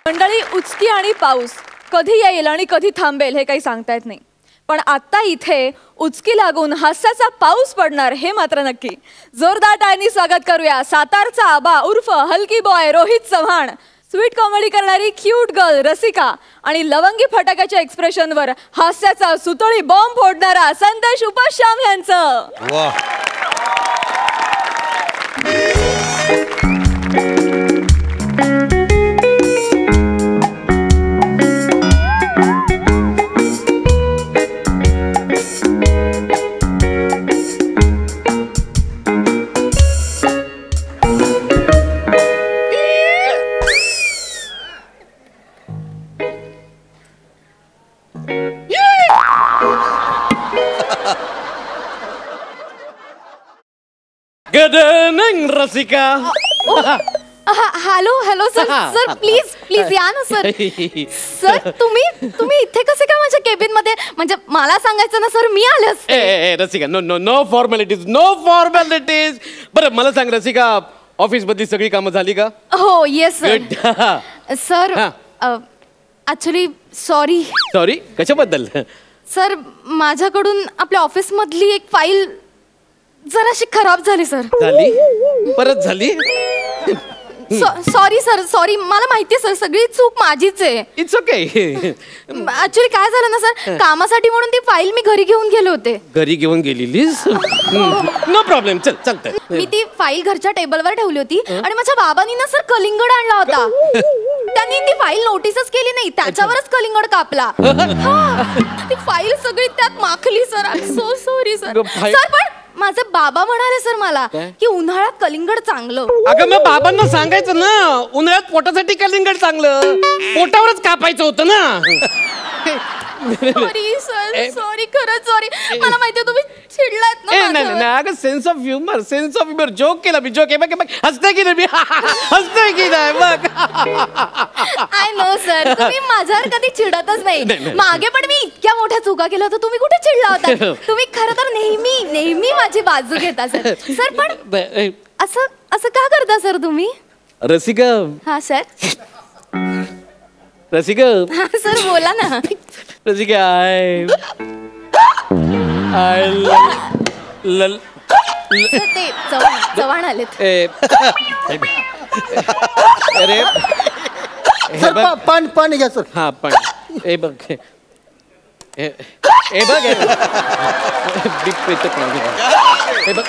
मंडळी, उचकी आणि पाऊस कधी येईल आणि कधी थांबेल हे काही सांगता येत नाही. पण आता इथे उचकी लागून हास्याचा पाऊस पडणार हे मात्र नक्की. जोरदार टाळ्यांनी स्वागत करूया सातारचा आबा उर्फ हलकी boy Rohit Chavan, sweet comedy करणारी क्यूट गर्ल रसिका आणि लवंगी फटाक्याच्या एक्सप्रेशनवर हास्याचा सुतळी बॉम्ब फोडणारा संदेश उपाश्याम यांचं. Good evening Rasika. Hello hello sir. Sir please please या ना सर. सर तुम्ही इथे कसे काय माझ्या केबिन मध्ये? म्हणजे मला सांगायचं ना सर, मी आले असते. Rasika, no no no formalities, no formalities. बरं मला सांग रसिका, ऑफिस मधली सगळी कामं झाली का? हो yes sir. Sir actually sorry. Sorry कशाबद्दल? सर माझ्याकडून आपल्या ऑफिस मधली एक फाईल जराशी खराब झाली सर. झाली? परत झाली? Sorry sir, sorry. मला माहिती आहे सर, सगळी चूक माझीच आहे. It's okay. ऍक्च्युली काय झालं ना सर, कामासाठी म्हणून ती फाईल मी घरी घेऊन गेले होते. घरी घेऊन गेलेलीस? No problem. चल चालतंय. मी ती फाईल घरच्या टेबलवर ठेवली होती आणि माझ्या बाबांनी ना सर कलिंगड आणला होता. त्यांनी ती फाईल नोटीसच केली नाही, त्याच्यावरच कलिंगड कापला. ती फाईल सगळी त्यात माखली sir. I am so sorry sir. Sir पण माझे बाबा म्हणाले सर मला की उन्हाळ्यात कलिंगड चांगलं. अगं मग बाबांना सांगायचं ना, उन्हाळ्यात पोटासाठी कलिंगड चांगलं, पोटावरच कापायचं होतं ना. सॉरी सर, सॉरी, खरंच सॉरी. मला माहितीये तुम्ही चिडलात ना. नाही अगं, sense of humour, sense of humour. Joke केला मी, जोक. बघ हसते की नाही मी? हसते की नाही बघ. आय नो सर, तुम्ही माझ्यावर कधी चिडतच नाही. मागे पण मी इतक्या मोठ्या चुका केल्या होत्या, तुम्ही कुठे चिडला होता? तुम्ही खरं तर नेहमी नेहमी माझी बाजू घेता सर. सर पण असं असं का करता सर तुम्ही? रसिका. हा सर. रसिका. हा सर बोला ना. रसिका, ते चव्हाण आलेत. अरे सर पाणी घ्या सर. हा पाणी. हे बघ, हे बघ, हे बघ.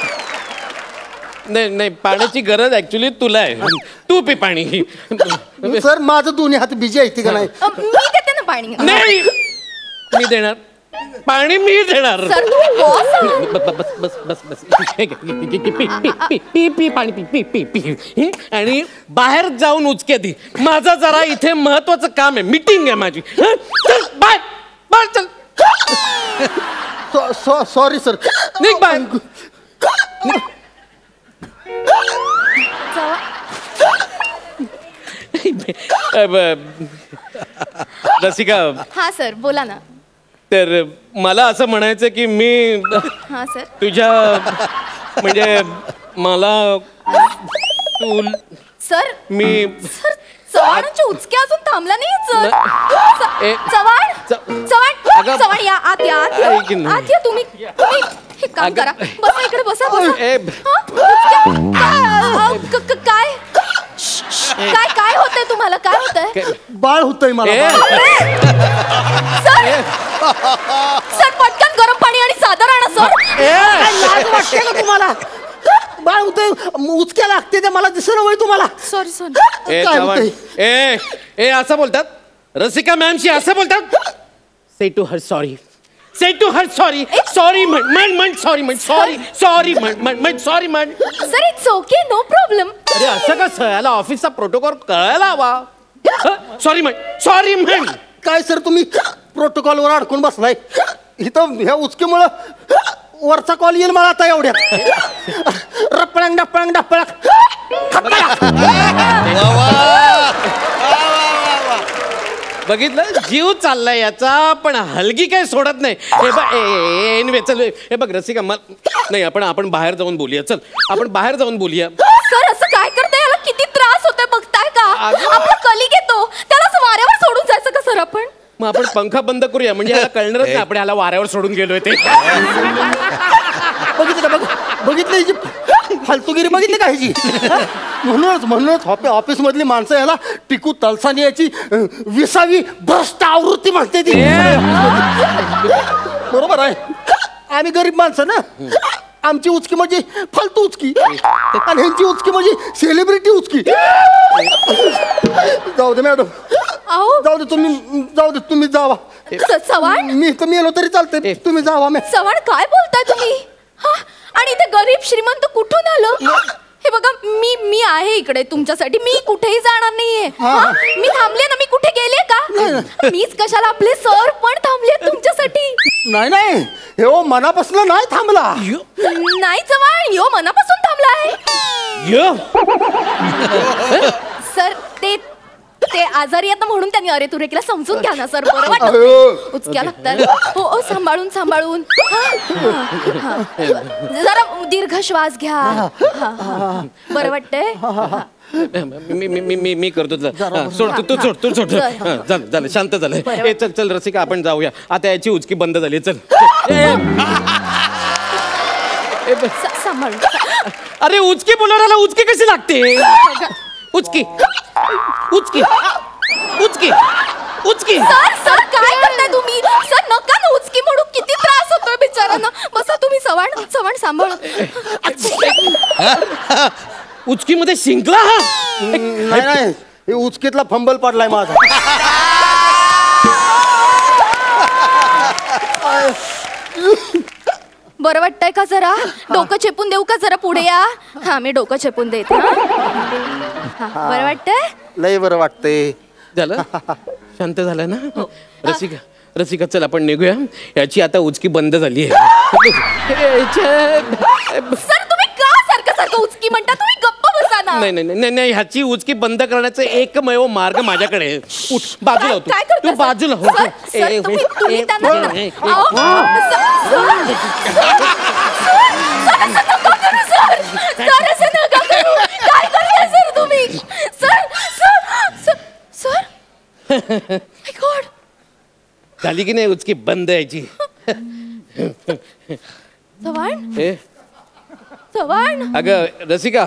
नाही पाण्याची गरज ऍक्च्युली तुला आहे. तू पी पाणी. सर माझं दोन्ही हात बिजी आहे का नाही? मी देते ना पाणी. नाही मी देणार पाणी, मी देणार. सर तुम्ही बॉस आहात. बस बस बस बस. पी पाणी, पी. आणि बाहेर जाऊन उचके दी. माझं जरा इथे महत्वाचं काम आहे, मीटिंग आहे माझी. चल बाय बाय. चल. Sorry sir. निघ बाय. रसिका. हा सर बोला ना. तर मला असं म्हणायचं की मी हा सर. तुझ्या म्हणजे मला तू सर मी सर चव्हाणांच्या उचक्या अजून थांबला नाही चव्हाण या आत या आत या. तुम्ही हे काम करा, बसा इकडे, बसा काय काय काय होतंय तुम्हाला? काय होतंय? बाळ होतंय मला. सर पटकन गरम पाणी आणि साधं राहणं सर. लाज वाटते का तुम्हाला? बाळ होतंय, उचक्या लागते ते मला दिसत वय तुम्हाला. Sorry sorry. काय होतंय? असं बोलतात रसिका मॅमशी, असं बोलतात. Say to her sorry, say to her sorry. Sorry म्हण सॉरी म्हण, सॉरी म्हण सॉरी म्हण. Sir it's okay, no problem. अरे असं कसं? याला ऑफिसचा प्रोटोकॉल कळायला हवा. सॉरी म्हण. काय सर तुम्ही प्रोटोकॉलवर अडकून बसलाय इथं? ह्या उचकीमुळं वरचा कॉल येईल मला आता एवढ्यात. रपळंग डपळंग डपळक. बघितलं जीव चाललाय याचा, पण हलगी काय सोडत नाही. हे बघ चल, हे बघ रसिका नाही, आपण बाहेर जाऊन बोलूया. चल आपण बाहेर जाऊन बोलूया. सर असं काय करताय? याला किती त्रास होतोय बघताय का? आपला कलिग येतो, त्याला असं वाऱ्यावर सोडून जायचं का सर आपण? मग आपण पंखा बंद करूया, म्हणजे याला कळणारच नाही आपण ह्याला वाऱ्यावर सोडून गेलोय ते. बघितलं हिची फालतूगिरी बघितली का हिची? म्हणूनच ऑफिस मधली माणसं याला टिकू तलसानी याची 20वी भ्रष्ट आवृत्ती म्हणते ती. बरोबर आहे, आम्ही गरीब माणसं ना, आमची उचकी म्हणजे फालतू उचकी आणि ह्यांची उचकी म्हणजे सेलिब्रिटी उचकी. जाऊ दे मॅडम, जाऊ दे तुम्ही जावा. चव्हाण मी येलो तरी चालते, तुम्ही जावा. चव्हाण काय बोलताय तुम्ही? आणि ते गरीब श्रीमंत कुठून आलं? हे बघा मी आहे इकडे तुमच्यासाठी, मी कुठेही जाणार नाहीये. मी थांबले ना, मी कुठे गेले का? मीच कशाला, आपले सर पण थांबले तुमच्यासाठी. नाही हे मनापासून नाही थांबला. नाही चव्हाण, यो मनापासून थांबलाय. सर ते आजारी आहेत ना, म्हणून त्यांनी अरे तुरे केला. समजून घ्या ना सर, बरं वाटत उचक्या लागतात. हो सांभाळून जरा दीर्घ श्वास घ्या. बरं वाटतंय? मी करतो. तू सोड. झालं शांत झालंय. चल रसिका आपण जाऊया आता. याची उचकी बंद झाली. चल सांभाळून. अरे उचकी बोलवण्याला उचकी कशी लागते? उचकी. सर काय करताय तुम्ही? सर नका ना उचकी म्हणू, किती त्रास होतोय बिचारांना. बसा तुम्ही. चव्हाण सांभाळून. उचकी मध्ये शिंकला हा? नाही हे उचकीतला फंबल पडलाय माझा. बरं वाटतंय का? जरा डोकं चेपून देऊ का? जरा पुढे या. हा मी डोकं चेपून देते. बरं वाटतंय? लय बरं वाटतंय. झालं शांत झालं ना? रसिका चल आपण निघूया. याची आता उचकी बंद झाली आहे. सर तुम्ही का सारखं उचकी म्हणता? तुम्ही गप्प बसा ना. नाही ह्याची उचकी बंद करण्याचा एकमेव मार्ग माझ्याकडे आहे. उठ बाजूला होतो तू, बाजूला हो. झाली की नाही उचकी बंद यायची? चव्हाण अगं रसिका,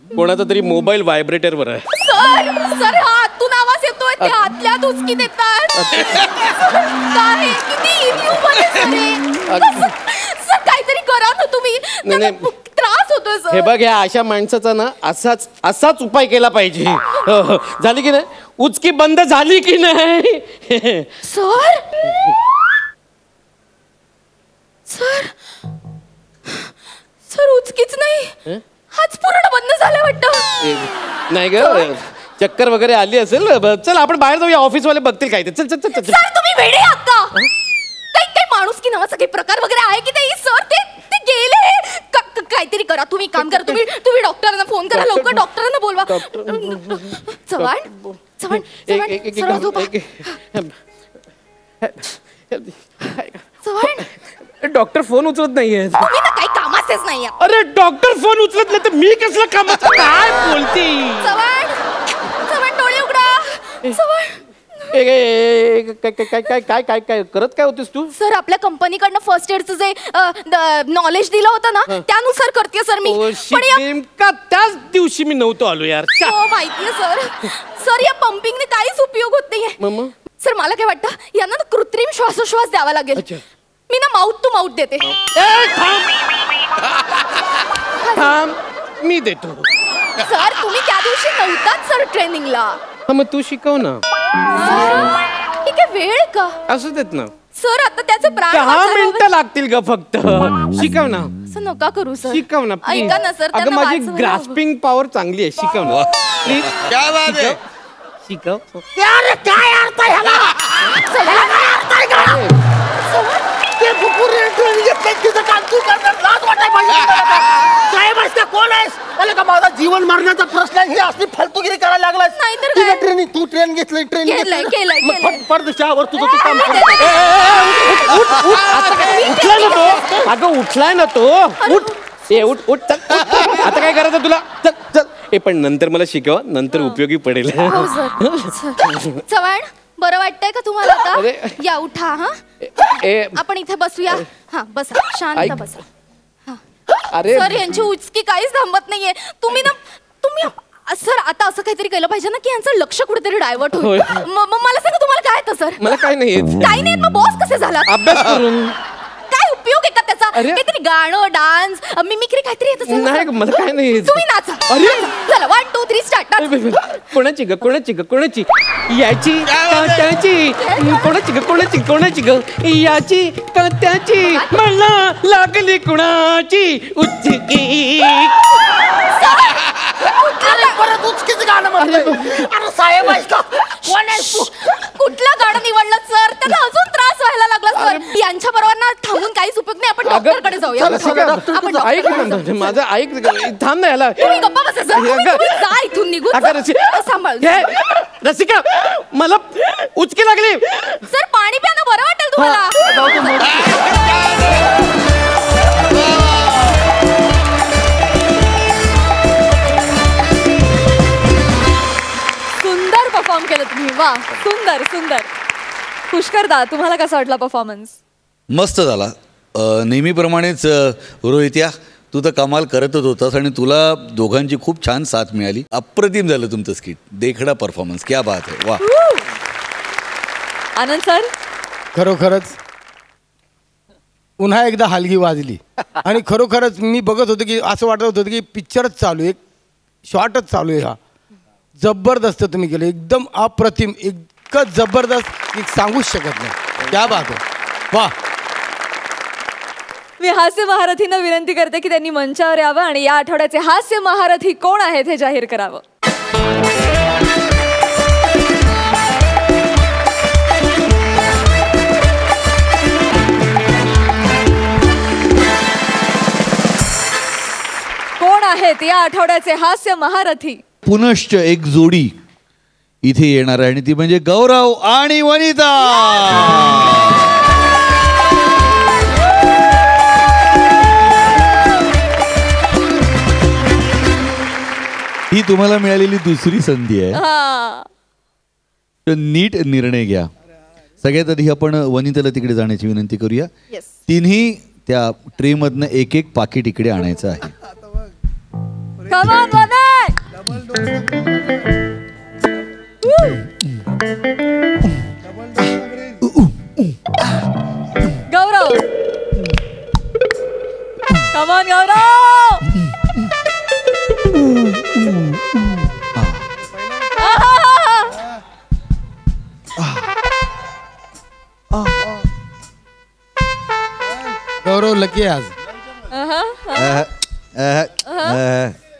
कोणाचा तरी मोबाईल व्हायब्रेटरवर आहे. सर हातून आवाज येतोय, ते आतल्या उचकी देतात. काय किती सर काहीतरी करा ना तुम्ही, त्रास होतोय सर. हे बघ, या अशा माणसाचा ना असाच उपाय केला पाहिजे. झाली की नाही उचकी बंद? झाली की नाही? सर उचकीच नाही, हाच पूर्ण बंद झाला वाटतं. नाही ग, चक्कर वगैरे आली असेल. चल आपण बाहेर जाऊया, ऑफिस वाले बघतील काय ते. चल सर तुम्ही वेडे आहात का? काही माणूस की नावाचा काही प्रकार वगैरे आहे की नाही? सर ते गेले. काहीतरी करा तुम्ही, काम करा तुम्ही डॉक्टरांना फोन करा, लवकर डॉक्टरांना बोलवा. चव्हाण डॉक्टर फोन उचलत नाहीये. तुम्ही ना काही कामाचेच नाही. अरे डॉक्टर फोन उचलत नाही तर मी कसलं कामाचं? काय बोलती? चव्हाण डोळे उघडा. काय करत काय होतीस तू? सर आपल्या कंपनीकडनं फर्स्ट एडचं जे नॉलेज दिलं होतं ना, त्यानुसार करते सर मी. नेमका त्याच दिवशी मी नव्हतो आलो यार. हो माहितीये सर या पंपिंगने काहीच उपयोग होत नाहीये. सर मला काय वाटतं, यांना ना कृत्रिम श्वासोश्वास द्यावा लागेल. मी ना माउथ टू माउथ देते. थांब मी देतो. सर तुम्ही त्या दिवशी नव्हताच सर ट्रेनिंगला. मग तू शिकव ना. ठीक आहे, वेळ का? असू देत ना सर. आता त्याचे प्राण 10 मिनिटं लागतील ग फक्त. शिकव ना. असं नका करू सर. शिकव ना ऐका ना सर. अगं माझी ग्रास्पिंग पॉवर चांगली आहे. शिकव ना प्लीज. क्या बात आहे? शिकव. काय अर्थ आहे ह्याला? ते भुपूर ट्रेनिंग घेतलं, तिचं काम तू करणार. लाज वाटाय पाहिजे. साहेब असता कोण आहेस? अरे का माझा जीवन मारण्याचा प्रश्न आहे, ही असली फालतूगिरी करायला लागलास. नाहीतर ठीक आहे, काय? ट्रेन तू ट्रेन घेतलंय, ट्रेन केलंय. परदेशावर तुझं तू काम कर. उठलाय ना तो, अगं उठलाय ना तो. उठ ए उठ उठ चल उठ. आता काय करायचं तुला? चल चल. ए पण नंतर मला शिकव, नंतर उपयोगी पडेल. हो सर. चव्हाण बरं वाटतंय का तुम्हाला आता? अरे. या उठा. हा ए आपण इथे बसूया. हा बसा, शांत ऐक. बसा. अरे सर यांची उचकी काहीच थांबत नाहीये. तुम्ही सर आता असं काहीतरी केलं पाहिजे ना की यांचं लक्ष कुठेतरी डायव्हर्ट होईल. मला सांगा तुम्हाला काय येतं सर? मला काय नाही येत. काही नाही. मग बॉस कसे झाला? अभ्यास करून. काय उपयोग आहे का त्याचा? अरे. काहीतरी गाणं, डान्स, मिमिक्री काहीतरी येत असेल ना, नाही सर? मला काय नाही येत. तुम्ही नाचा. अरे. चला 1 2 3 स्टार्ट. कोणाची ग कोणाची ग कोणाची? याची का त्याची? कोणाची ग कोणाची कोणाची ग? याची का त्याची? मला लागली कुणाची उचकी? परत उचकीच गाणं म्हणतोय. अरे साहेब आहेस का? कोण आहेस तू? कुठलं गाणं निवडलं सर? त्याला अजून त्रास व्हायला लागला सर. यांच्या बरोबर ना थांबून काहीच उपयोग नाही. आपण डॉक्टरकडे जाऊया. आपण ऐक डॉक्टरकडे ना, माझं ऐक. थांब ना याला. तुम्ही गप्पा बसा सर. तुम्ही जा इथून निघून. अगं, रसिका. सांभाळ. रसिका मला उचकी लागली. सर पाणी प्या ना, बरं वाटेल तुम्हाला. सुंदर परफॉर्म केलं तुम्ही. वा, सुंदर सुंदर. पुष्करदा, तुम्हाला कसा वाटला परफॉर्मन्स? मस्त झाला. नेहमीप्रमाणेच रोहित्या, तू तर कमाल करतच होतास आणि तुला दोघांची खूप छान साथ मिळाली. अप्रतिम झालं तुमचं स्किट. देखडा परफॉर्मन्स. क्या बात आहे. वा. आनंद सर, खरोखरच पुन्हा एकदा हलगी वाजली आणि खरोखरच मी बघत होतो की असं वाटत होतं की पिक्चरच चालू आहे, एक शॉर्टच चालू आहे. हा जबरदस्त तुम्ही केलं, एकदम अप्रतिम, इतकं जबरदस्त की सांगूच शकत नाही. क्या बात आहे. वा. मी हास्य महारथींना विनंती करते की त्यांनी मंचावर यावं आणि या आठवड्याचे हास्य महारथी कोण आहेत हे जाहीर करावं. कोण आहेत या आठवड्याचे हास्य महारथी? पुनश्च एक जोडी इथे येणार आहे आणि ती म्हणजे गौरव आणि वनिता. ही तुम्हाला मिळालेली दुसरी संधी आहे. तर नीट निर्णय घ्या. सगळ्यात आधी आपण वनिताला तिकडे जाण्याची विनंती करूया. तिन्ही त्या ट्रे मधनं एक एक पाकिट इकडे आणायचं आहे. गौरव, कमान गौरव. गौरव लकी आज.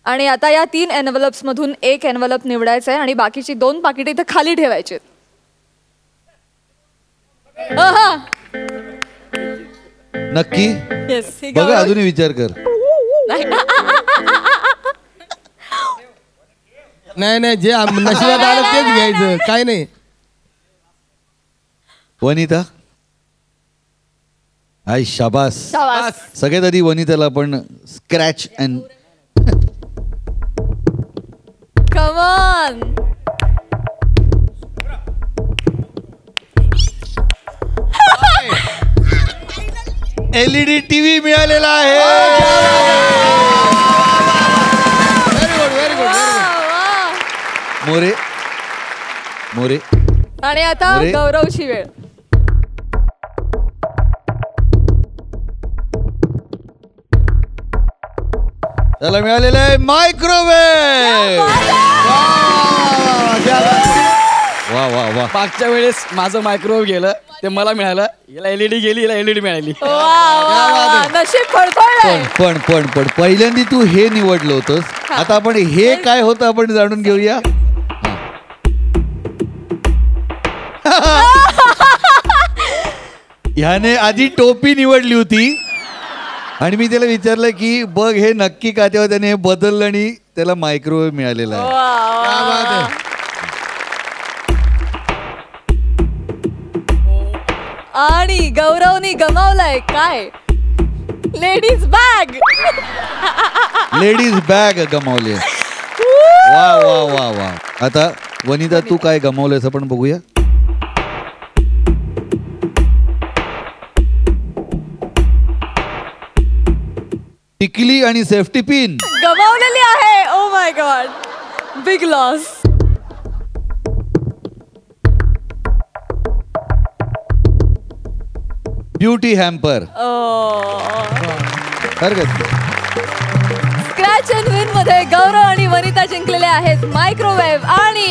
आणि आता या 3 एनव्हलप्स मधून एक एनव्हलप निवडायचं आहे आणि बाकीची 2 पाकिट इथे खाली ठेवायची. नक्की येस. बघा, अजूनही विचार कर. नाही जे नशिबात आलं तेच घ्यायचं, काय नाही. वनिता, आय शाबास. सगळ्यात आधी वनिताला आपण स्क्रॅच अँड कमान. LED टीव्ही मिळालेला आहे. मोरे मोरे. आणि आता गौरवची वेळ. त्याला मिळालेलं आहे मायक्रोवेव्ह. वा वा वा. मागच्या वेळेस माझं मायक्रोवेव्ह गेलं, ते मला मिळालं. याला LED गेली, याला LED मिळाली. नशीब फळफळलंय. पण पहिल्यांदा तू हे निवडलं होतंस. आता आपण हे काय होतं आपण जाणून घेऊया. ह्याने आधी टोपी निवडली होती आणि मी त्याला विचारलं की बघ हे नक्की का, तेव्हा त्याने हे बदललं आणि त्याला मायक्रोवेव्ह मिळालेला आहे. आणि गौरवनी गमावलाय काय? Ladies bag. लेडीज बॅग गमावली. वा वा वा वा. आता वनिता तू काय गमावलंयस आपण बघूया. टिकली आणि सेफ्टी पिन गमावलेली आहे. Oh my God, big loss. Beauty hamper. Scratch and win मध्ये गौरव आणि वनिता जिंकलेले आहेत मायक्रोवेव्ह आणि